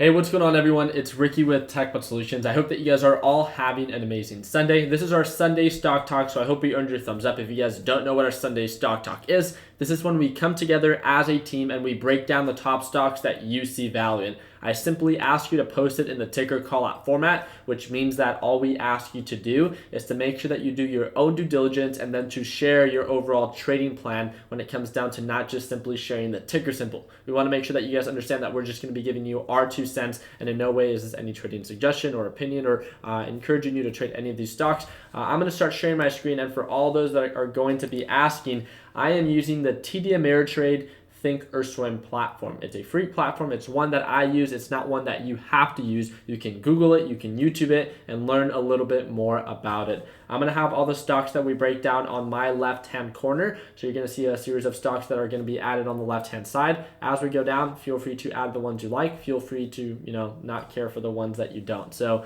Hey, what's going on, everyone? It's Ricky with TechBot Solutions. I hope that you guys are all having an amazing Sunday. This is our Sunday Stock Talk, so I hope you earned your thumbs up. If you guys don't know what our Sunday Stock Talk is, this is when we come together as a team and we break down the top stocks that you see value in. I simply ask you to post it in the ticker call-out format, which means that all we ask you to do is to make sure that you do your own due diligence and then to share your overall trading plan when it comes down to not just simply sharing the ticker symbol. We want to make sure that you guys understand that we're just going to be giving you our 2 cents, and in no way is this any trading suggestion or opinion or encouraging you to trade any of these stocks. I'm going to start sharing my screen, and for all those that are going to be asking, I am using the TD Ameritrade Thinkorswim platform. It's a free platform. It's one that I use. It's not one that you have to use. You can Google it, you can YouTube it, and learn a little bit more about it. I'm going to have all the stocks that we break down on my left-hand corner. So you're going to see a series of stocks that are going to be added on the left-hand side. As we go down, feel free to add the ones you like. Feel free to, not care for the ones that you don't. So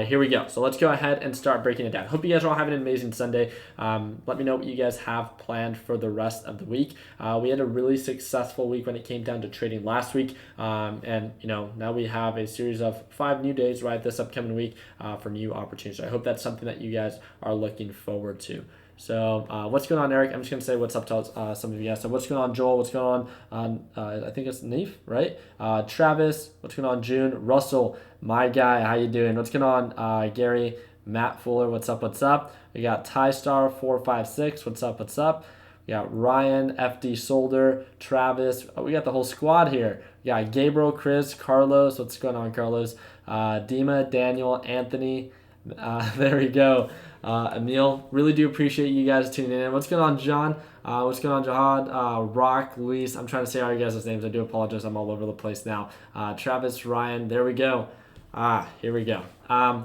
here we go. So let's go ahead and start breaking it down. Hope you guys are all having an amazing Sunday. Let me know what you guys have planned for the rest of the week. We had a really successful week when it came down to trading last week. And now we have a series of 5 new days this upcoming week for new opportunities. So I hope that's something that you guys are looking forward to. So what's going on, Eric? I'm just going to say what's up to some of you guys. So what's going on, Joel? What's going on? I think it's Neef, right? Travis, what's going on, June? Russell, my guy, how you doing? What's going on, Gary? Matt Fuller, what's up, what's up? We got TyStar456, what's up, what's up? We got Ryan, FD Solder, Travis. We got the whole squad here. We got Gabriel, Chris, Carlos. What's going on, Carlos? Dima, Daniel, Anthony. There we go. Emil, really do appreciate you guys tuning in. What's going on, John? What's going on, Jahad? Rock, Luis. I'm trying to say all you guys' names. I do apologize. I'm all over the place now. Travis, Ryan. There we go. Here we go.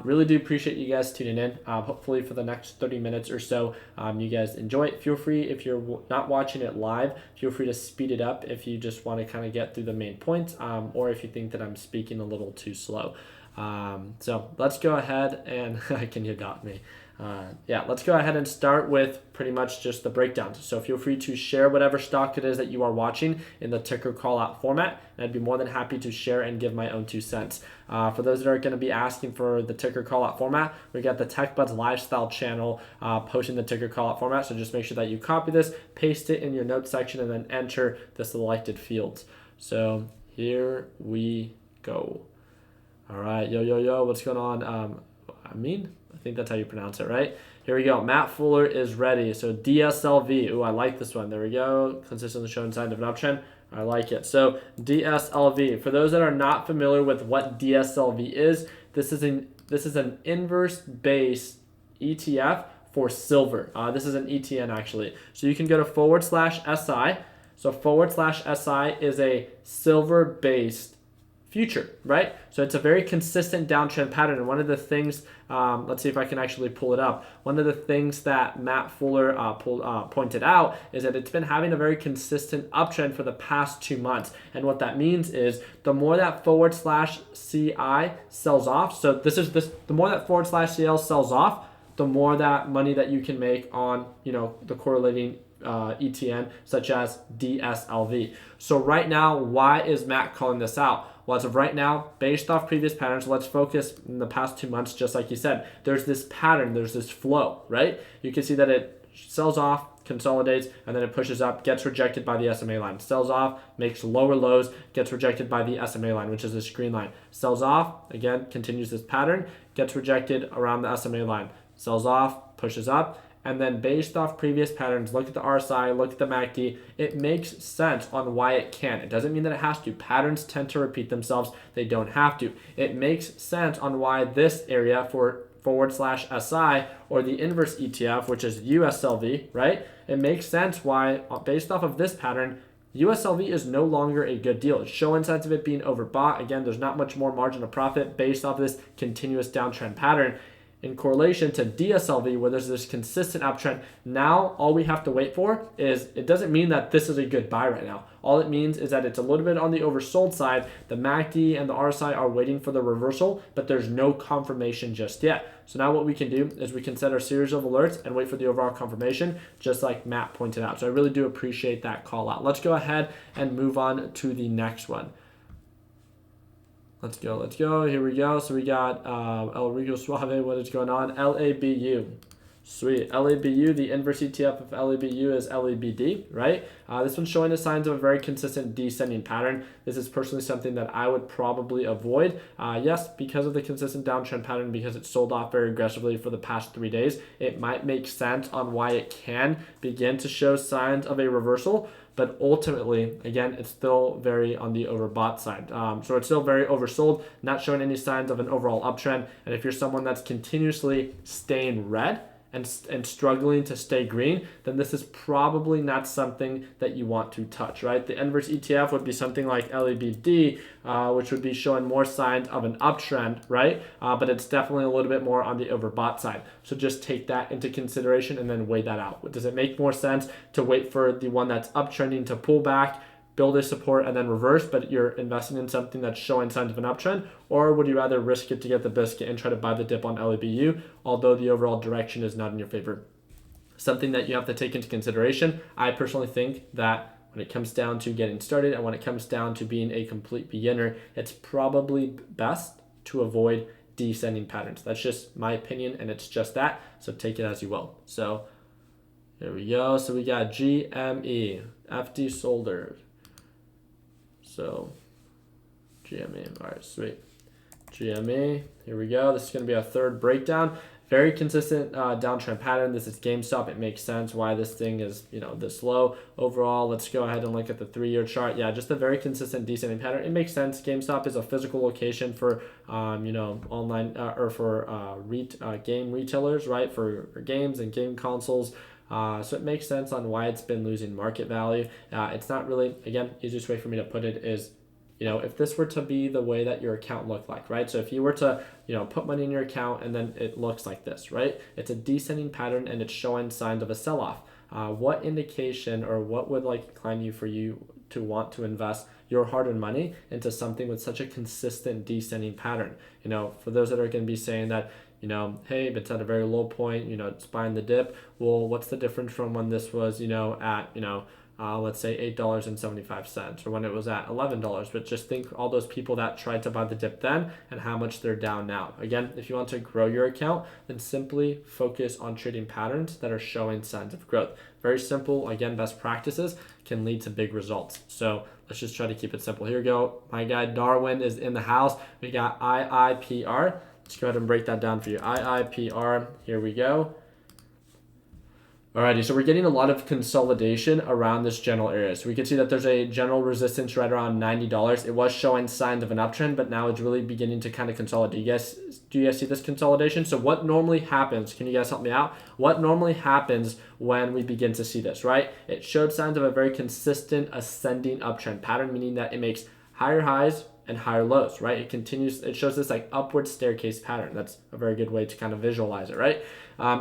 Really do appreciate you guys tuning in. Hopefully for the next 30 minutes or so, you guys enjoy it. Feel free, if you're not watching it live, feel free to speed it up if you just want to kind of get through the main points, or if you think that I'm speaking a little too slow. So let's go ahead and can you adopt me? Let's go ahead and start with pretty much just the breakdown. So feel free to share whatever stock it is that you are watching in the ticker call out format, and I'd be more than happy to share and give my own 2 cents. For those that are going to be asking for the ticker call out format, we got the TechBuds Lifestyle channel posting the ticker call out format. So just make sure that you copy this, paste it in your notes section, and then enter the selected fields. So here we go. All right, yo, what's going on? I think that's how you pronounce it, right? Here we go. Matt Fuller is ready. So DSLV. Ooh, I like this one. There we go. Consistently showing signs of an uptrend. I like it. So DSLV. For those that are not familiar with what DSLV is, this is an inverse-based ETF for silver. This is an ETN actually. So you can go to /SI. So /SI is a silver-based future, right? So it's a very consistent downtrend pattern. And one of the things, let's see if I can actually pull it up. One of the things that Matt Fuller pointed out is that it's been having a very consistent uptrend for the past 2 months. And what that means is the more that /CI sells off, so the more that /CL sells off, the more that money that you can make on, the correlating ETN such as DSLV. So right now, why is Matt calling this out? Well, as of right now, based off previous patterns, let's focus in the past 2 months, just like you said. There's this pattern, there's this flow, right? You can see that it sells off, consolidates, and then it pushes up, gets rejected by the SMA line. Sells off, makes lower lows, gets rejected by the SMA line, which is this green line. Sells off, again, continues this pattern, gets rejected around the SMA line. Sells off, pushes up, and then based off previous patterns, look at the RSI, look at the MACD, it makes sense on why it can. It doesn't mean that it has to. Patterns tend to repeat themselves. They don't have to. It makes sense on why this area for /SI or the inverse ETF, which is USLV, right? It makes sense why, based off of this pattern, USLV is no longer a good deal. It's showing signs of it being overbought. Again, there's not much more margin of profit based off this continuous downtrend pattern. In correlation to DSLV, where there's this consistent uptrend, now all we have to wait for is, it doesn't mean that this is a good buy right now. All it means is that it's a little bit on the oversold side. The MACD and the RSI are waiting for the reversal, but there's no confirmation just yet. So now what we can do is we can set our series of alerts and wait for the overall confirmation, just like Matt pointed out. So I really do appreciate that call out. Let's go ahead and move on to the next one. Let's go. Here we go. So we got El Rico Suave. What is going on? LABU. Sweet. LEBU, the inverse ETF of LEBU is LEBD, right? This one's showing the signs of a very consistent descending pattern. This is personally something that I would probably avoid. Yes, because of the consistent downtrend pattern, because it sold off very aggressively for the past 3 days, it might make sense on why it can begin to show signs of a reversal. But ultimately, again, it's still very on the overbought side. So it's still very oversold, not showing any signs of an overall uptrend. And if you're someone that's continuously staying red, and struggling to stay green, then this is probably not something that you want to touch, right? The inverse ETF would be something like LEBD, which would be showing more signs of an uptrend, right? But it's definitely a little bit more on the overbought side. So just take that into consideration and then weigh that out. Does it make more sense to wait for the one that's uptrending to pull back, build a support and then reverse, but you're investing in something that's showing signs of an uptrend? Or would you rather risk it to get the biscuit and try to buy the dip on LEBU, although the overall direction is not in your favor? Something that you have to take into consideration. I personally think that when it comes down to getting started and when it comes down to being a complete beginner, it's probably best to avoid descending patterns. That's just my opinion, and it's just that, so take it as you will. So here we go. So we got GME, FD Solder. So GME, all right, sweet. GME, here we go. This is going to be our third breakdown. Very consistent downtrend pattern. This is GameStop. It makes sense why this thing is, this low. Overall, let's go ahead and look at the 3-year chart. Yeah, just a very consistent descending pattern. It makes sense. GameStop is a physical location for, online or for game retailers, right? For games and game consoles. So it makes sense on why it's been losing market value. It's not really, again, easiest way for me to put it is, if this were to be the way that your account looked like, right? So if you were to, put money in your account and then it looks like this, right? It's a descending pattern and it's showing signs of a sell-off. What indication or what would incline you for you to want to invest your hard-earned money into something with such a consistent descending pattern? For those that are going to be saying that, hey, it's at a very low point, it's buying the dip. Well, what's the difference from when this was, at, let's say $8.75 or when it was at $11? But just think all those people that tried to buy the dip then and how much they're down now. Again, if you want to grow your account, then simply focus on trading patterns that are showing signs of growth. Very simple. Again, best practices can lead to big results. So let's just try to keep it simple. Here we go. My guy Darwin is in the house. We got IIPR. Let's go ahead and break that down for you. IIPR, here we go. Alrighty, so we're getting a lot of consolidation around this general area. So we can see that there's a general resistance right around $90. It was showing signs of an uptrend, but now it's really beginning to kind of consolidate. Do you guys see this consolidation? So what normally happens, can you guys help me out? What normally happens when we begin to see this, right? It showed signs of a very consistent ascending uptrend pattern, meaning that it makes higher highs and higher lows, right? It shows this upward staircase pattern. That's a very good way to kind of visualize it, right?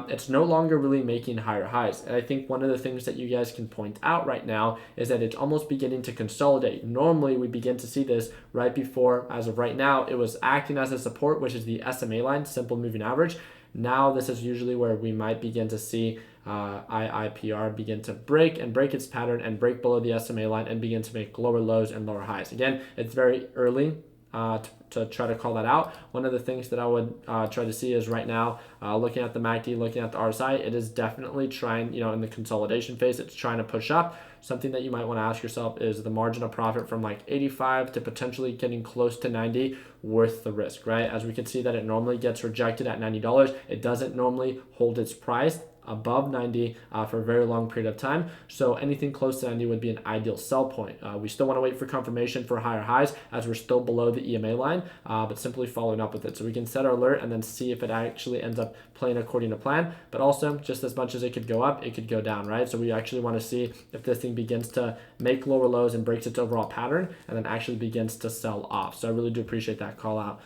It's no longer really making higher highs. And I think one of the things that you guys can point out right now is that it's almost beginning to consolidate. Normally we begin to see this right before, as of right now, it was acting as a support, which is the SMA line, simple moving average. Now this is usually where we might begin to see IIPR begin to break its pattern and break below the SMA line and begin to make lower lows and lower highs. Again, it's very early to try to call that out. One of the things that I would try to see is right now, looking at the MACD, looking at the RSI, it is definitely trying, in the consolidation phase, it's trying to push up. Something that you might want to ask yourself is the margin of profit from 85 to potentially getting close to 90 worth the risk, right? As we can see that it normally gets rejected at $90. It doesn't normally hold its price above 90 for a very long period of time. So anything close to 90 would be an ideal sell point. We still want to wait for confirmation for higher highs as we're still below the EMA line, but simply following up with it. So we can set our alert and then see if it actually ends up playing according to plan, but also just as much as it could go up, it could go down, right? So we actually want to see if this thing begins to make lower lows and breaks its overall pattern and then actually begins to sell off. So I really do appreciate that call out.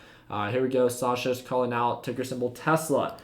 Here we go. Sasha's calling out ticker symbol Tesla.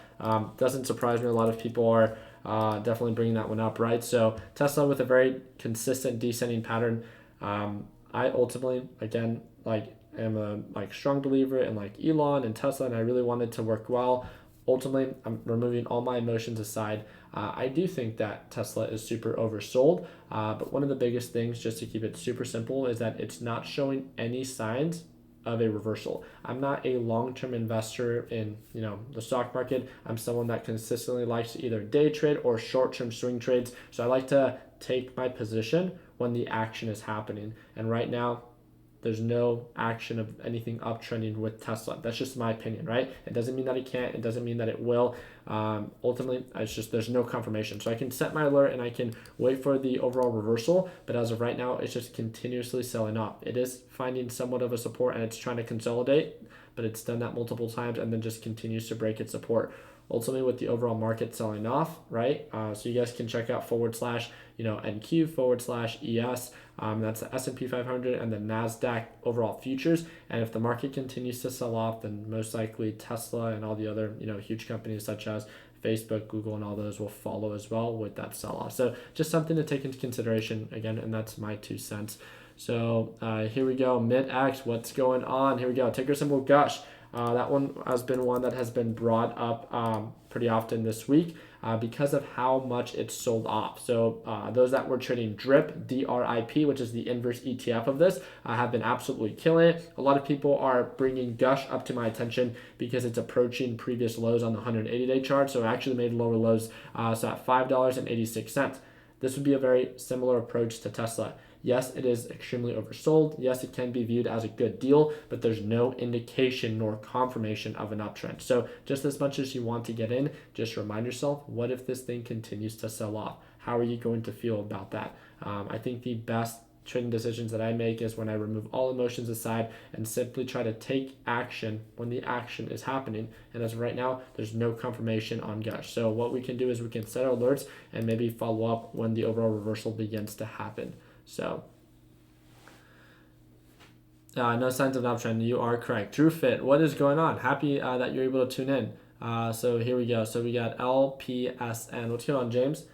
Doesn't surprise me. A lot of people are definitely bringing that one up, right? So Tesla with a very consistent descending pattern. I ultimately, again, am a strong believer in Elon and Tesla, and I really wanted to work well. Ultimately, I'm removing all my emotions aside. I do think that Tesla is super oversold, but one of the biggest things, just to keep it super simple, is that it's not showing any signs of a reversal. I'm not a long-term investor in the stock market. I'm someone that consistently likes to either day trade or short-term swing trades. So I like to take my position when the action is happening. And right now, there's no action of anything uptrending with Tesla. That's just my opinion, right? It doesn't mean that it can't. It doesn't mean that it will. Ultimately, it's just there's no confirmation. So I can set my alert and I can wait for the overall reversal. But as of right now, it's just continuously selling off. It is finding somewhat of a support and it's trying to consolidate, but it's done that multiple times and then just continues to break its support. Ultimately, with the overall market selling off, right? So you guys can check out /NQ/ES. That's the S&P 500 and the NASDAQ overall futures. And if the market continues to sell off, then most likely Tesla and all the other huge companies such as Facebook, Google, and all those will follow as well with that sell-off. So just something to take into consideration again, and that's my 2 cents. So here we go, mid-X, what's going on? Here we go, ticker symbol GUSH. That one has been one that has been brought up pretty often this week because of how much it's sold off. So those that were trading DRIP, DRIP, which is the inverse ETF of this, have been absolutely killing it. A lot of people are bringing GUSH up to my attention because it's approaching previous lows on the 180-day chart. So it actually made lower lows, so at $5.86. This would be a very similar approach to Tesla. Yes, it is extremely oversold. Yes, it can be viewed as a good deal, but there's no indication nor confirmation of an uptrend. So just as much as you want to get in, just remind yourself, what if this thing continues to sell off? How are you going to feel about that? I think the best trading decisions that I make is when I remove all emotions aside and simply try to take action when the action is happening. And as of right now, there's no confirmation on GUSH. So what we can do is we can set our alerts and maybe follow up when the overall reversal begins to happen. So no signs of an uptrend. You are correct. Drew Fit, what is going on? Happy that you're able to tune in. So here we go. So we got LPSN. What's going on, James?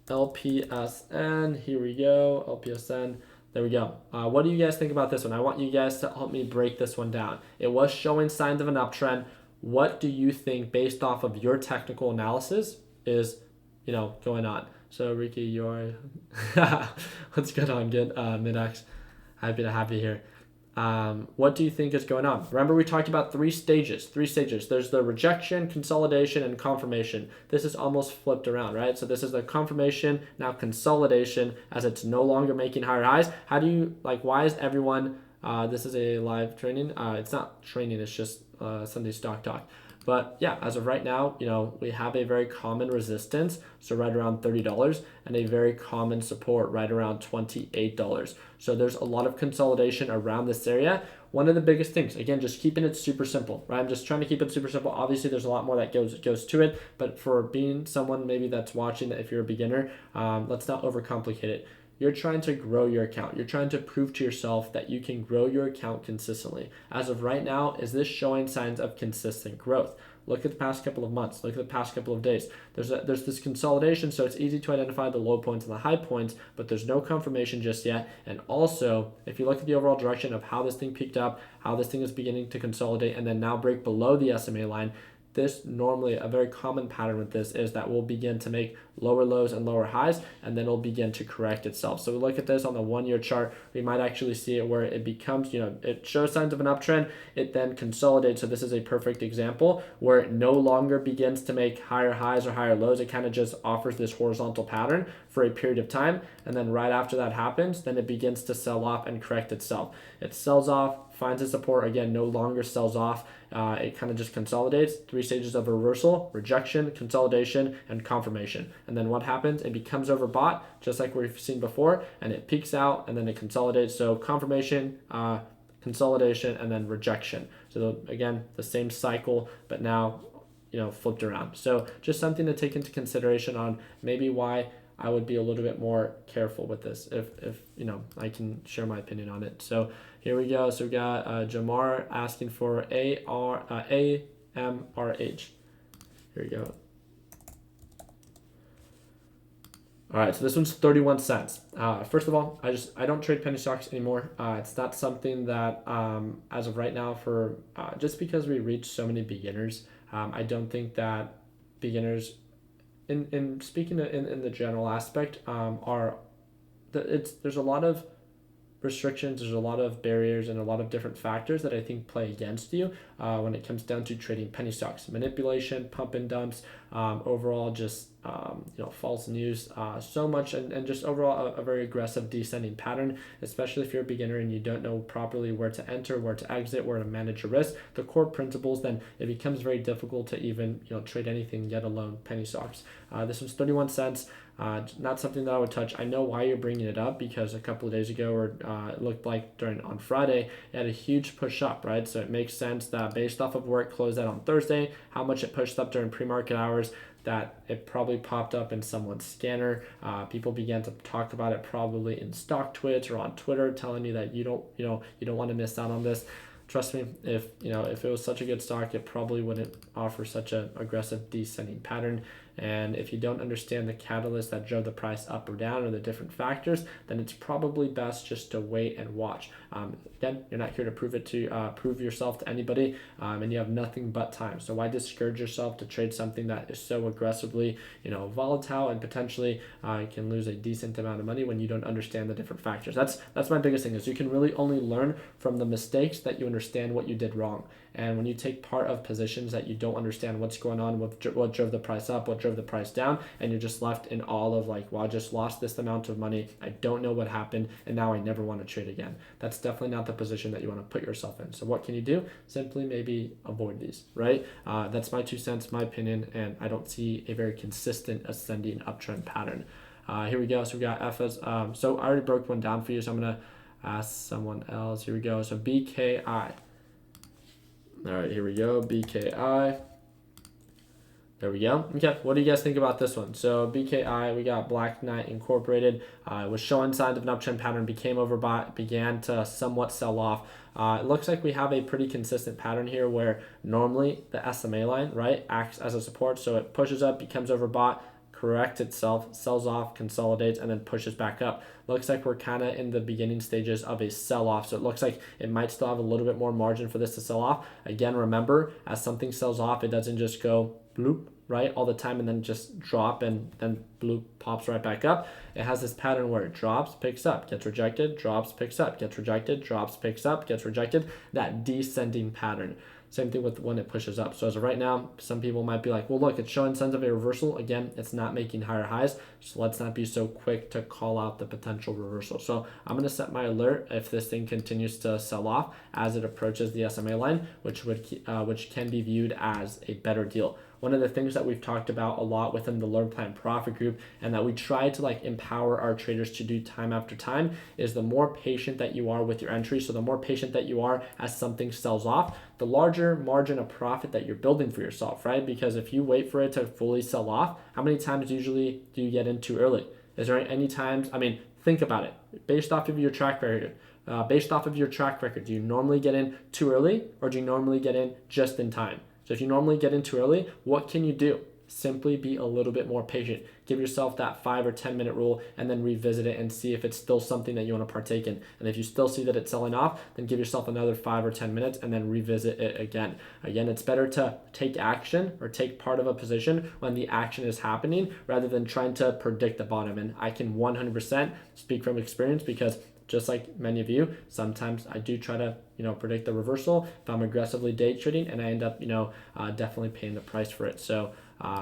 LPSN. Here we go. LPSN. There we go. What do you guys think about this one? I want you guys to help me break this one down. It was showing signs of an uptrend. What do you think, based off of your technical analysis, is going on? So Ricky, you're what's going on? Good mid-X. Happy to have you here. What do you think is going on? Remember, we talked about three stages. There's the rejection, consolidation, and confirmation. This is almost flipped around, right? So this is the confirmation, now consolidation, as it's no longer making higher highs. How do you, why is everyone, this is a live training. It's not training, it's just Sunday Stock Talk. But yeah, as of right now, we have a very common resistance, so right around $30, and a very common support right around $28. So there's a lot of consolidation around this area. One of the biggest things, again, just keeping it super simple, right? I'm just trying to keep it super simple. Obviously, there's a lot more that goes to it, but for being someone maybe that's watching, if you're a beginner, let's not overcomplicate it. You're trying to grow your account. You're trying to prove to yourself that you can grow your account consistently. As of right now, is this showing signs of consistent growth? Look at the past couple of months. Look at the past couple of days. There's this consolidation, so it's easy to identify the low points and the high points, but there's no confirmation just yet. And also, if you look at the overall direction of how this thing peaked up, how this thing is beginning to consolidate, and then now break below the SMA line, this normally, a very common pattern with this is that we'll begin to make lower lows and lower highs, and then it'll begin to correct itself. So we look at this on the 1 year chart, we might actually see it where it becomes, it shows signs of an uptrend, it then consolidates. So this is a perfect example where it no longer begins to make higher highs or higher lows. It kind of just offers this horizontal pattern for a period of time. And then right after that happens, then it begins to sell off and correct itself. It sells off, finds a support, again, no longer sells off. It kind of just consolidates. 3 stages of reversal: rejection, consolidation, and confirmation. And then what happens? It becomes overbought, just like we've seen before, and it peaks out, and then it consolidates. So confirmation, consolidation, and then rejection. So again, the same cycle, but now, flipped around. So just something to take into consideration on maybe why I would be a little bit more careful with this if I can share my opinion on it. So here we go. So we got Jamar asking for AMRH. Here we go. All right, so this one's 31 cents. First of all, I don't trade penny stocks anymore. It's not something that as of right now, for just because we reach so many beginners, I don't think that beginners, in speaking in the general aspect, there's a lot of restrictions, there's a lot of barriers and a lot of different factors that I think play against you when it comes down to trading penny stocks. Manipulation, pump and dumps, overall just false news, so much, and just overall a very aggressive descending pattern, especially if you're a beginner and you don't know properly where to enter, where to exit, where to manage your risk, the core principles, then it becomes very difficult to even trade anything, yet alone penny stocks. This was 31 cents. Not something that I would touch. I know why you're bringing it up, because a couple of days ago, or it looked like on Friday, it had a huge push up, right? So it makes sense that based off of where it closed out on Thursday, how much it pushed up during pre-market hours, that it probably popped up in someone's scanner. People began to talk about it probably in stock tweets or on Twitter, telling you that you don't want to miss out on this. Trust me, if it was such a good stock, it probably wouldn't offer such an aggressive descending pattern. And if you don't understand the catalyst that drove the price up or down, or the different factors, then it's probably best just to wait and watch. Again, you're not here to prove yourself to anybody, and you have nothing but time. So why discourage yourself to trade something that is so aggressively, volatile, and potentially can lose a decent amount of money when you don't understand the different factors. That's my biggest thing, is you can really only learn from the mistakes that you understand what you did wrong. And when you take part of positions that you don't understand what's going on, what drove the price up, what drove the price down, and you're just left in all of like, well, I just lost this amount of money, I don't know what happened, and now I never want to trade again. That's definitely not the position that you want to put yourself in. So what can you do? Simply maybe avoid these, right? That's my 2 cents, my opinion, and I don't see a very consistent ascending uptrend pattern. Here we go. So we got FS. So I already broke one down for you, so I'm going to ask someone else. Here we go. So BKI. All right, here we go, BKI. There we go. Okay, what do you guys think about this one? So BKI, we got Black Knight Incorporated, was showing signs of an uptrend pattern, became overbought, began to somewhat sell off. It looks like we have a pretty consistent pattern here, where normally the SMA line, right, acts as a support. So it pushes up, becomes overbought, corrects itself, sells off, consolidates, and then pushes back up. Looks like we're kind of in the beginning stages of a sell-off, so it looks like it might still have a little bit more margin for this to sell off. Again, remember, as something sells off, it doesn't just go bloop, right, all the time and then just drop and then bloop, pops right back up. It has this pattern where it drops, picks up, gets rejected, drops, picks up, gets rejected, drops, picks up, gets rejected, that descending pattern. Same thing with when it pushes up. So as of right now, some people might be like, well, look, it's showing signs of a reversal. Again, it's not making higher highs. So let's not be so quick to call out the potential reversal. So I'm going to set my alert if this thing continues to sell off as it approaches the SMA line, which can be viewed as a better deal. One of the things that we've talked about a lot within the Learn Plan Profit group, and that we try to empower our traders to do time after time, is the more patient that you are with your entry. So the more patient that you are as something sells off, the larger margin of profit that you're building for yourself, right? Because if you wait for it to fully sell off, how many times usually do you get in too early? Is there any times, think about it, based off of your track record. Do you normally get in too early, or do you normally get in just in time? So if you normally get in too early, what can you do? Simply be a little bit more patient. Give yourself that 5 or 10 minute rule, and then revisit it and see if it's still something that you want to partake in. And if you still see that it's selling off, then give yourself another 5 or 10 minutes and then revisit it again. Again, it's better to take action or take part of a position when the action is happening, rather than trying to predict the bottom. And I can 100% speak from experience, because just like many of you, sometimes I do try to, predict the reversal if I'm aggressively day trading, and I end up, definitely paying the price for it. So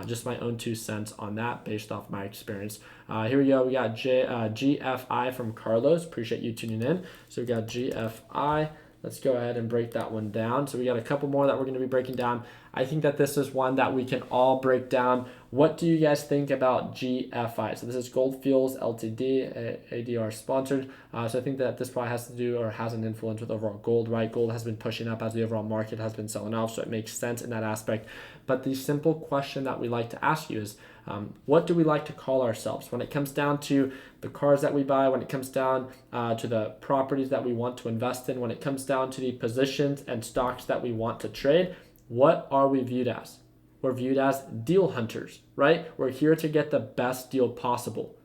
just my own 2 cents on that based off my experience. Here we go. We got GFI from Carlos. Appreciate you tuning in. So we got GFI. Let's go ahead and break that one down. So we got a couple more that we're going to be breaking down. I think that this is one that we can all break down. What do you guys think about GFI? So this is Gold Fuels Ltd, ADR sponsored. So I think that this probably has to do, or has an influence with overall gold, right? Gold has been pushing up as the overall market has been selling off, so it makes sense in that aspect. But the simple question that we like to ask you is, what do we like to call ourselves when it comes down to the cars that we buy, when it comes down to the properties that we want to invest in, when it comes down to the positions and stocks that we want to trade? What are we viewed as? We're viewed as deal hunters, right? We're here to get the best deal possible,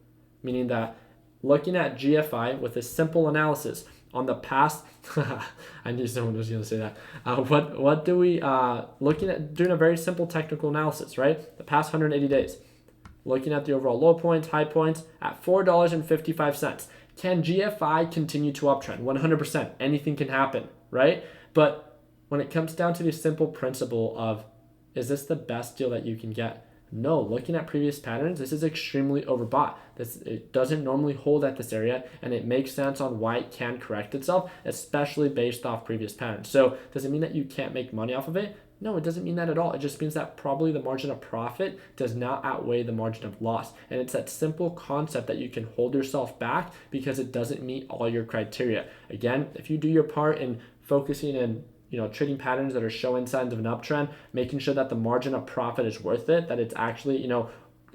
meaning that looking at GFI with a simple analysis on the past, I knew someone was going to say that. What do we, looking at doing a very simple technical analysis, right? The past 180 days, looking at the overall low points, high points at $4.55. Can GFI continue to uptrend? 100%. Anything can happen, right? But when it comes down to the simple principle of, is this the best deal that you can get? No, looking at previous patterns, this is extremely overbought. It doesn't normally hold at this area, and it makes sense on why it can correct itself, especially based off previous patterns. So does it mean that you can't make money off of it? No, it doesn't mean that at all. It just means that probably the margin of profit does not outweigh the margin of loss. And it's that simple concept that you can hold yourself back because it doesn't meet all your criteria. Again, if you do your part in focusing and trading patterns that are showing signs of an uptrend, making sure that the margin of profit is worth it, that it's actually,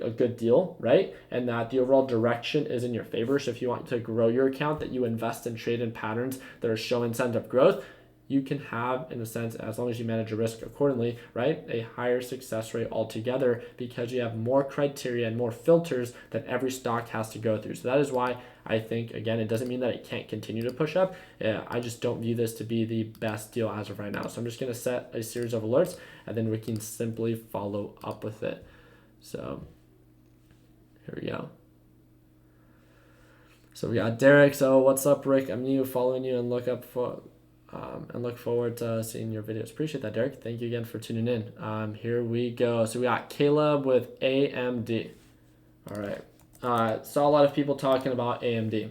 a good deal, right? And that the overall direction is in your favor. So if you want to grow your account, that you invest and trade in patterns that are showing signs of growth, you can have, in a sense, as long as you manage your risk accordingly, right, a higher success rate altogether because you have more criteria and more filters that every stock has to go through. So that is why I think, again, it doesn't mean that it can't continue to push up. I just don't view this to be the best deal as of right now. So I'm just going to set a series of alerts, and then we can simply follow up with it. So here we go. So we got Derek. So what's up, Rick? I'm new, following you, and look forward to seeing your videos. Appreciate that, Derek. Thank you again for tuning in. Here we go. So we got Caleb with AMD. All right. Saw a lot of people talking about AMD.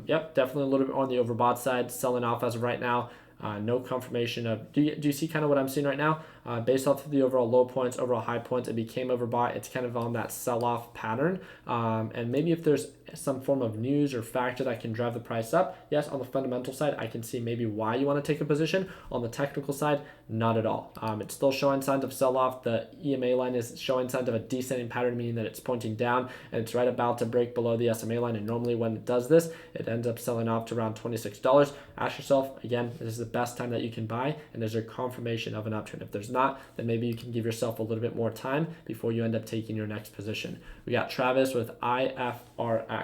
Yep, definitely a little bit on the overbought side, selling off as of right now. No confirmation of, do you see kind of what I'm seeing right now? Based off of the overall low points, overall high points, it became overbought. It's kind of on that sell-off pattern. And maybe if there's some form of news or factor that can drive the price up, yes, on the fundamental side, I can see maybe why you want to take a position. On the technical side, not at all. It's still showing signs of sell-off. The EMA line is showing signs of a descending pattern, meaning that it's pointing down, and it's right about to break below the SMA line. And normally when it does this, it ends up selling off to around $26. Ask yourself, again, this is the best time that you can buy, and there's a confirmation of an uptrend. If there's not, then maybe you can give yourself a little bit more time before you end up taking your next position. We got Travis with IFRX.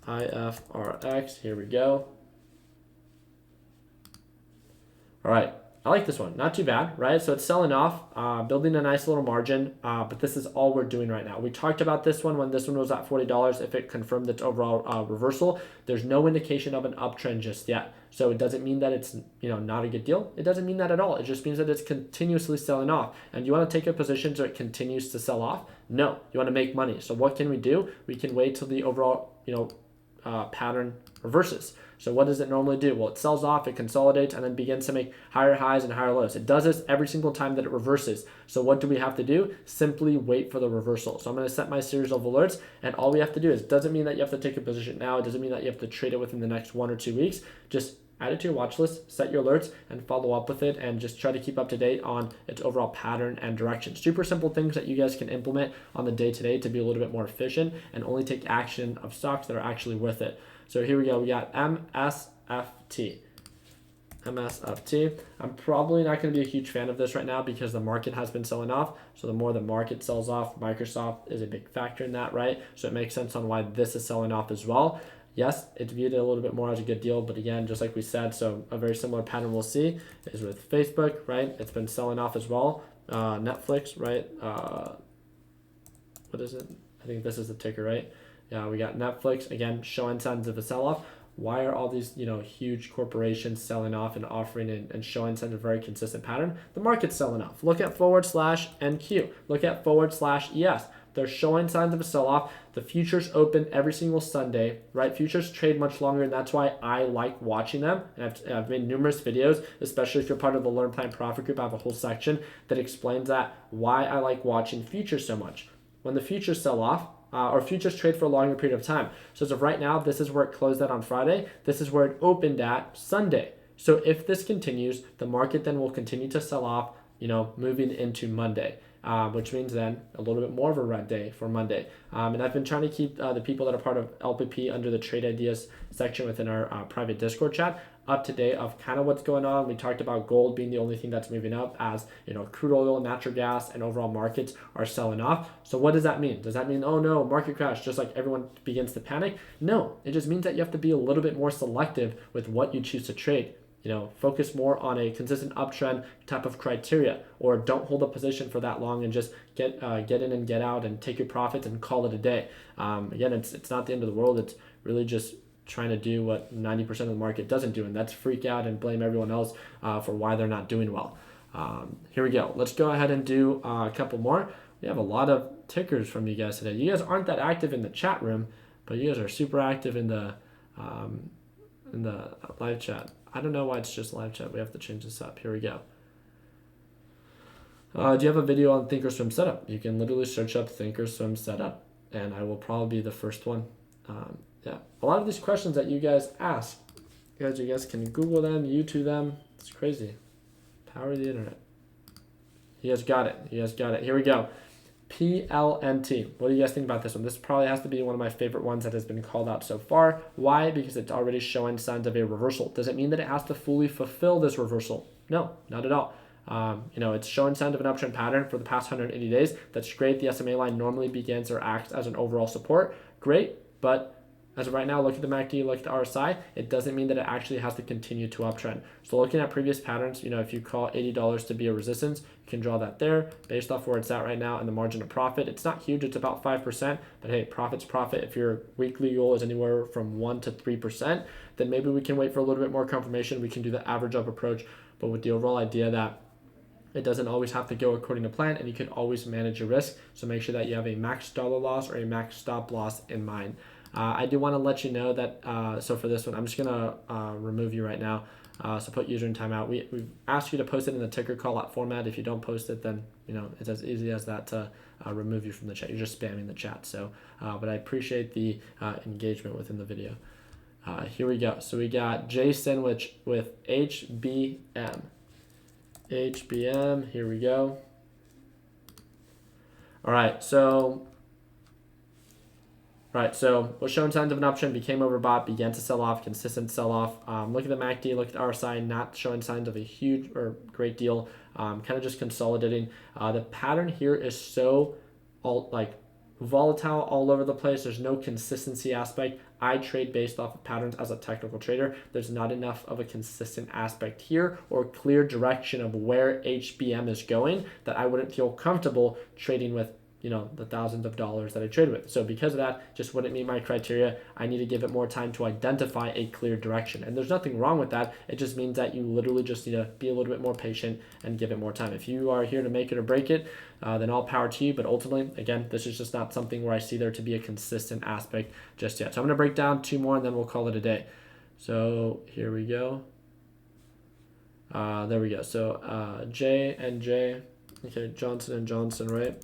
IFRX, here we go. All right, I like this one. Not too bad, right? So it's selling off, building a nice little margin, but this is all we're doing right now. We talked about this one when this one was at $40. If it confirmed its overall reversal, there's no indication of an uptrend just yet. So it doesn't mean that it's not a good deal. It doesn't mean that at all. It just means that it's continuously selling off. And you want to take a position so it continues to sell off? No, you want to make money. So what can we do? We can wait till the overall pattern reverses. So what does it normally do? Well, it sells off, it consolidates, and then begins to make higher highs and higher lows. It does this every single time that it reverses. So what do we have to do? Simply wait for the reversal. So I'm going to set my series of alerts, and all we have to do is, it doesn't mean that you have to take a position now. It doesn't mean that you have to trade it within the next 1 or 2 weeks. Just add it to your watch list, set your alerts, and follow up with it, and just try to keep up to date on its overall pattern and direction. Super simple things that you guys can implement on the day-to-day to be a little bit more efficient and only take action of stocks that are actually worth it. So here we go. We got MSFT. I'm probably not going to be a huge fan of this right now because the market has been selling off. So the more the market sells off, Microsoft is a big factor in that, right? So it makes sense on why this is selling off as well. Yes, it's viewed a little bit more as a good deal, but again, just like we said, so a very similar pattern we'll see is with Facebook, right? It's been selling off as well. Netflix, right? What is it? I think this is the ticker, right? Yeah, we got Netflix, again, showing signs of a sell-off. Why are all these, huge corporations selling off and offering and showing signs of a very consistent pattern? The market's selling off. Look at /NQ. Look at /ES. They're showing signs of a sell-off. The futures open every single Sunday, right? Futures trade much longer, and that's why I like watching them. And I've made numerous videos, especially if you're part of the Learn Plan Profit Group. I have a whole section that explains that, why I like watching futures so much. When the futures sell off, or futures trade for a longer period of time. So as of right now, this is where it closed at on Friday. This is where it opened at Sunday. So if this continues, the market then will continue to sell off, moving into Monday. Which means then a little bit more of a red day for Monday. And I've been trying to keep the people that are part of LPP under the trade ideas section within our private Discord chat up to date of kind of what's going on. We talked about gold being the only thing that's moving up, as crude oil, natural gas, and overall markets are selling off. So what does that mean? Does that mean, oh no, market crash, just like everyone begins to panic? No, it just means that you have to be a little bit more selective with what you choose to trade. Focus more on a consistent uptrend type of criteria, or don't hold a position for that long and just get in and get out and take your profits and call it a day. Again, it's not the end of the world. It's really just trying to do what 90% of the market doesn't do, and that's freak out and blame everyone else for why they're not doing well. Here we go. Let's go ahead and do a couple more. We have a lot of tickers from you guys today. You guys aren't that active in the chat room, but you guys are super active in the live chat. I don't know why it's just live chat. We have to change this up. Here we go. Do you have a video on Thinkorswim setup? You can literally search up Thinkorswim setup, and I will probably be the first one. Yeah, a lot of these questions that you guys ask, you guys can Google them, YouTube them. It's crazy. Power of the internet. You guys got it. You guys got it. Here we go. PLNT. What do you guys think about this one? This probably has to be one of my favorite ones that has been called out so far. Why? Because it's already showing signs of a reversal. Does it mean that it has to fully fulfill this reversal? No, not at all. It's showing signs of an uptrend pattern for the past 180 days. That's great. The SMA line normally begins or acts as an overall support. Great, but as of right now, look at the MACD, look at the RSI. It doesn't mean that it actually has to continue to uptrend. So looking at previous patterns, if you call $80 to be a resistance, you can draw that there based off where it's at right now and the margin of profit. It's not huge, it's about 5%, but hey, profit's profit. If your weekly goal is anywhere from 1 to 3%, then maybe we can wait for a little bit more confirmation. We can do the average up approach, but with the overall idea that it doesn't always have to go according to plan, and you can always manage your risk. So make sure that you have a max dollar loss or a max stop loss in mind. I do want to let you know that, so for this one, I'm just going to remove you right now. So put user in timeout. We've asked you to post it in the ticker call out format. If you don't post it, then, it's as easy as that to remove you from the chat. You're just spamming the chat. So, but I appreciate the engagement within the video. Here we go. So we got J Sandwich with HBM. HBM, here we go. All right, so was showing signs of an uptrend, became overbought, began to sell off, consistent sell off. Look at the MACD, look at the RSI, not showing signs of a huge or great deal, kind of just consolidating. The pattern here is so volatile all over the place. There's no consistency aspect. I trade based off of patterns as a technical trader. There's not enough of a consistent aspect here or clear direction of where HBM is going that I wouldn't feel comfortable trading with the thousands of dollars that I trade with. So because of that, just wouldn't meet my criteria. I need to give it more time to identify a clear direction. And there's nothing wrong with that. It just means that you literally just need to be a little bit more patient and give it more time. If you are here to make it or break it, then all power to you. But ultimately, again, this is just not something where I see there to be a consistent aspect just yet. So I'm going to break down 2 more and then we'll call it a day. So here we go. There we go. So J and J, okay, Johnson and Johnson, right?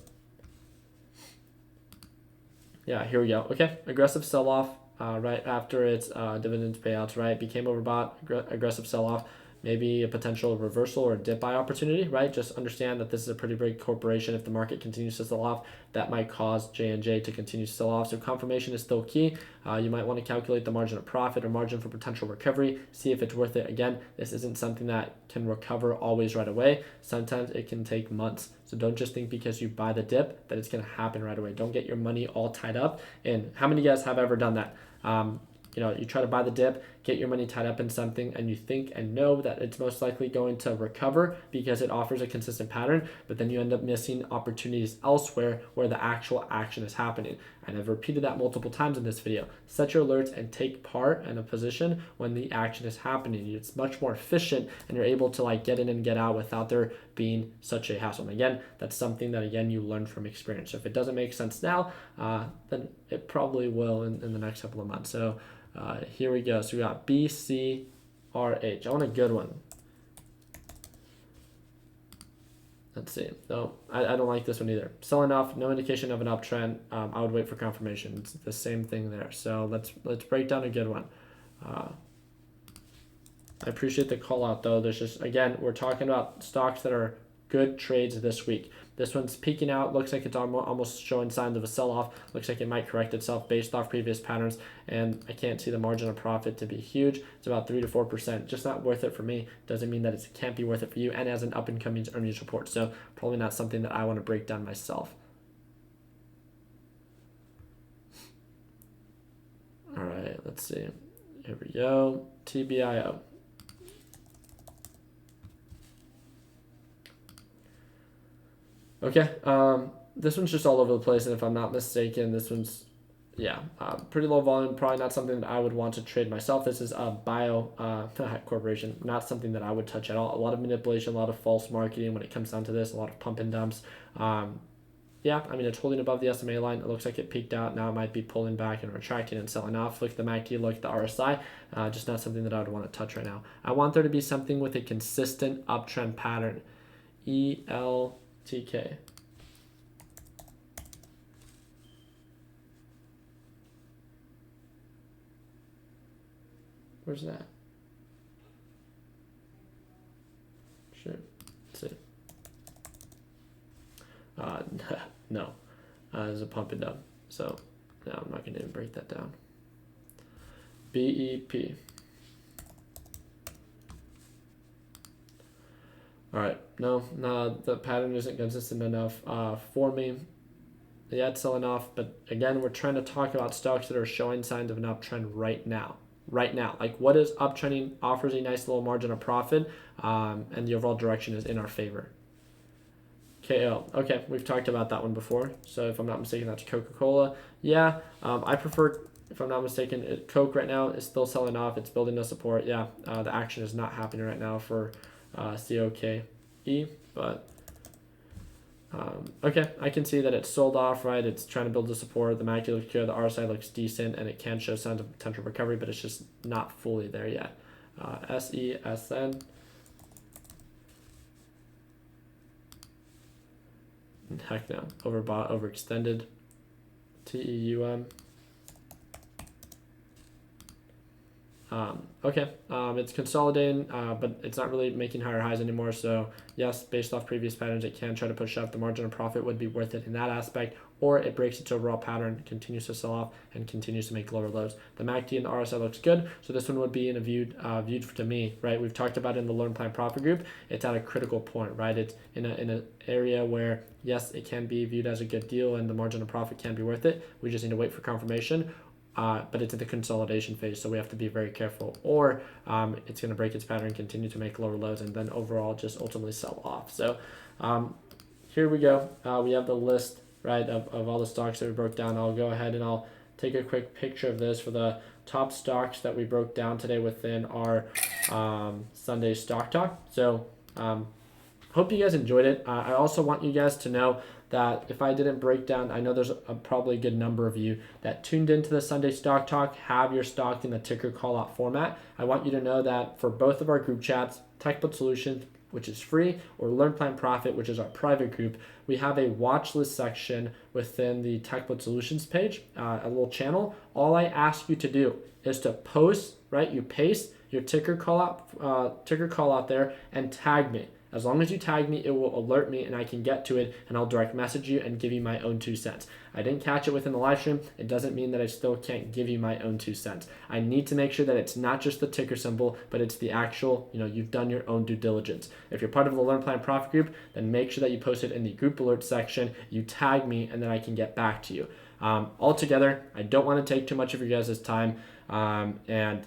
Yeah, here we go. Okay, aggressive sell-off right after its dividends payouts, right? Became overbought, aggressive sell-off, maybe a potential reversal or dip buy opportunity, right? Just understand that this is a pretty big corporation. If the market continues to sell off, that might cause J&J to continue to sell off. So confirmation is still key. You might want to calculate the margin of profit or margin for potential recovery. See if it's worth it. Again, this isn't something that can recover always right away. Sometimes it can take months. So don't just think because you buy the dip that it's going to happen right away. Don't get your money all tied up. And how many of you guys have ever done that? You try to buy the dip, get your money tied up in something, and you think and know that it's most likely going to recover because it offers a consistent pattern, but then you end up missing opportunities elsewhere where the actual action is happening. And I've repeated that multiple times in this video. Set your alerts and take part in a position when the action is happening. It's much more efficient and you're able to get in and get out without there being such a hassle. And again, that's something that you learn from experience. So if it doesn't make sense now, then it probably will in the next couple of months. So here we go. So we got BCRH. I want a good one. Let's see. No, I don't like this one either. Selling off, no indication of an uptrend. I would wait for confirmation. It's the same thing there. So let's break down a good one. I appreciate the call out though. There's just, again, we're talking about stocks that are good trades this week. This one's peaking out. Looks like it's almost showing signs of a sell-off. Looks like it might correct itself based off previous patterns. And I can't see the margin of profit to be huge. It's about 3 to 4%. Just not worth it for me. Doesn't mean that it can't be worth it for you. And as an up-and-coming earnings report. So probably not something that I want to break down myself. All right, let's see. Here we go. TBIO. Okay, this one's just all over the place, and if I'm not mistaken, this one's yeah, pretty low volume, probably not something that I would want to trade myself. This is a bio corporation, not something that I would touch at all. A lot of manipulation, a lot of false marketing when it comes down to this, a lot of pump and dumps. Yeah, I mean, it's holding above the SMA line. It looks like it peaked out. Now it might be pulling back and retracting and selling off. Look at the MACD, look at the RSI. Just not something that I would want to touch right now. I want there to be something with a consistent uptrend pattern. ELTK. Where's that? Sure. Let's see. No. There's a pump and dump. So, no, I'm not going to even break that down. BEP. All right. No, the pattern isn't consistent enough for me. Yeah, it's selling off. But again, we're trying to talk about stocks that are showing signs of an uptrend right now. Like what is uptrending, offers a nice little margin of profit, and the overall direction is in our favor. KO. Okay, we've talked about that one before. So if I'm not mistaken, that's Coca-Cola. Yeah, I prefer, if I'm not mistaken, Coke right now is still selling off. It's building no support. Yeah, the action is not happening right now for COKE, but okay, I can see that it's sold off, right? It's trying to build the support. The MACD looks good. The RSI looks decent, and it can show signs of potential recovery, but it's just not fully there yet. SESN. Heck no. Overbought, overextended. TEUM. Okay, it's consolidating, but it's not really making higher highs anymore. So yes, based off previous patterns, it can try to push up. The margin of profit would be worth it in that aspect, or it breaks its overall pattern, continues to sell off, and continues to make lower lows. The MACD and the RSI looks good, so this one would be in a viewed to me, right? We've talked about it in the Learn Plan Profit group. It's at a critical point, right? It's in an area where yes, it can be viewed as a good deal, and the margin of profit can be worth it. We just need to wait for confirmation. But it's in the consolidation phase, so we have to be very careful, or it's going to break its pattern, continue to make lower lows, and then overall just ultimately sell off. So here we go. We have the list, right, of all the stocks that we broke down. I'll go ahead and I'll take a quick picture of this for the top stocks that we broke down today within our Sunday Stock Talk. So hope you guys enjoyed it. I also want you guys to know that if I didn't break down, I know there's probably a good number of you that tuned into the Sunday Stock Talk, have your stock in the ticker call out format. I want you to know that for both of our group chats, TechBuild Solutions, which is free, or Learn Plan Profit, which is our private group, we have a watch list section within the TechBuild Solutions page, a little channel. All I ask you to do is to post, right? You paste your ticker call out there and tag me. As long as you tag me, it will alert me and I can get to it, and I'll direct message you and give you my own 2 cents. I didn't catch it within the live stream. It doesn't mean that I still can't give you my own 2 cents. I need to make sure that it's not just the ticker symbol, but it's the actual, you've done your own due diligence. If you're part of the Learn Plan Profit group, then make sure that you post it in the group alert section, you tag me, and then I can get back to you. Altogether, I don't want to take too much of your guys' time, and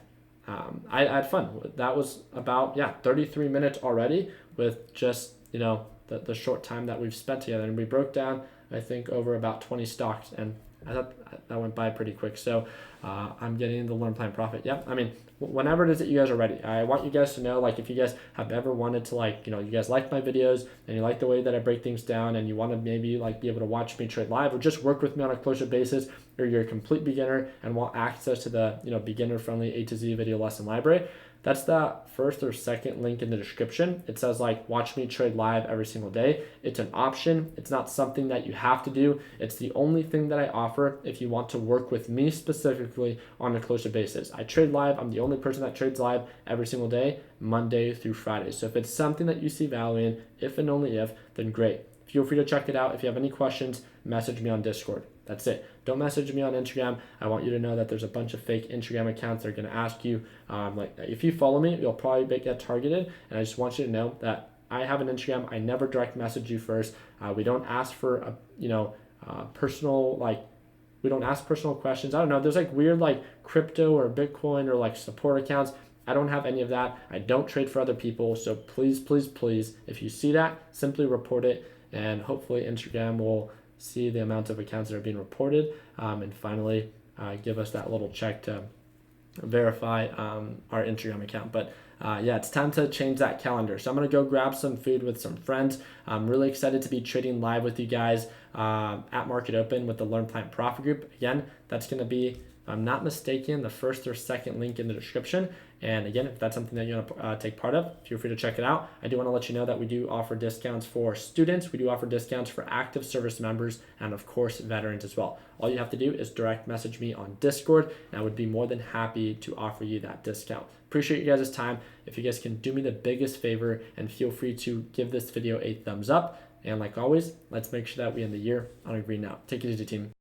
I had fun. That was about 33 minutes already with just the short time that we've spent together, and we broke down I think over about 20 stocks, and I thought that went by pretty quick. So I'm getting the Learn Plan Profit. I mean, whenever it is that you guys are ready, I want you guys to know, like, if you guys have ever wanted to, you guys like my videos and you like the way that I break things down, and you want to maybe be able to watch me trade live or just work with me on a closer basis, or you're a complete beginner and want access to the beginner friendly A to Z video lesson library, that's the first or second link in the description. It says watch me trade live every single day. It's an option. It's not something that you have to do. It's the only thing that I offer if you want to work with me specifically on a closer basis. I trade live. I'm the only person that trades live every single day, Monday through Friday. So if it's something that you see value in, if and only if, then great. Feel free to check it out. If you have any questions, message me on Discord. That's it. Don't message me on Instagram. I want you to know that there's a bunch of fake Instagram accounts that are going to ask you, if you follow me, you'll probably get targeted. And I just want you to know that I have an Instagram. I never direct message you first. We don't ask for personal we don't ask personal questions. I don't know. There's weird crypto or Bitcoin or support accounts. I don't have any of that. I don't trade for other people. So please, please, please, if you see that, simply report it, and hopefully Instagram will see the amount of accounts that are being reported. And finally, give us that little check to verify our Instagram account. But yeah, it's time to change that calendar. So I'm going to go grab some food with some friends. I'm really excited to be trading live with you guys at Market Open with the Learn Plant Profit Group. Again, that's going to be, if I'm not mistaken, the first or second link in the description. And again, if that's something that you want to take part of, feel free to check it out. I do want to let you know that we do offer discounts for students. We do offer discounts for active service members and, of course, veterans as well. All you have to do is direct message me on Discord, and I would be more than happy to offer you that discount. Appreciate you guys' time. If you guys can do me the biggest favor and feel free to give this video a thumbs up. And like always, let's make sure that we end the year on a green note. Take it easy, team.